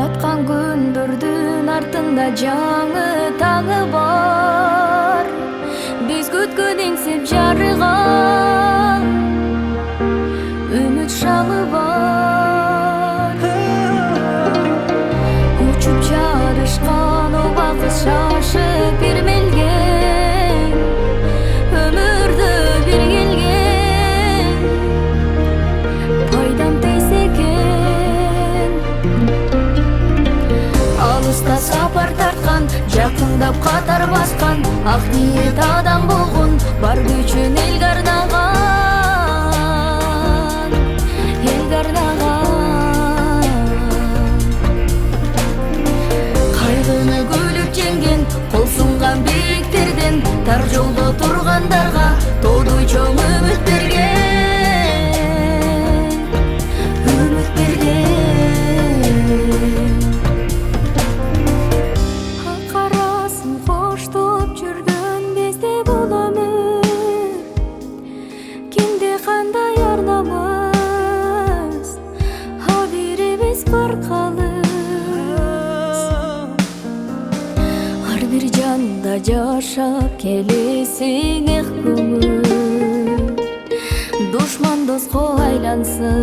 Баткан күндөрдүн артында жаңы таңы бар. Биз күткөн эңсеп жарыган үмүт шамы бар. Учуп жарышкан убакыт шашып бир мелген, өмүрдө бир келген пайдам тийсе экен. Алыста сапар тарткан, жакындап катар баскан, ак ниет адам болгон, бар күчүн элге арнаган, элге арнаган. Кайгыны күлүп жеңген, кол сунган бийиктерден, тар жолдо тургандарга тоодой чоң үмүт берген, үмүт берген. Карасын коштоп жүргөн бизде бул өмүр, кимде кандай ар намыс, а бирибиз бар калыс. Ар бир жанда жашап келесиң эх көңүл, душман доско айлансын.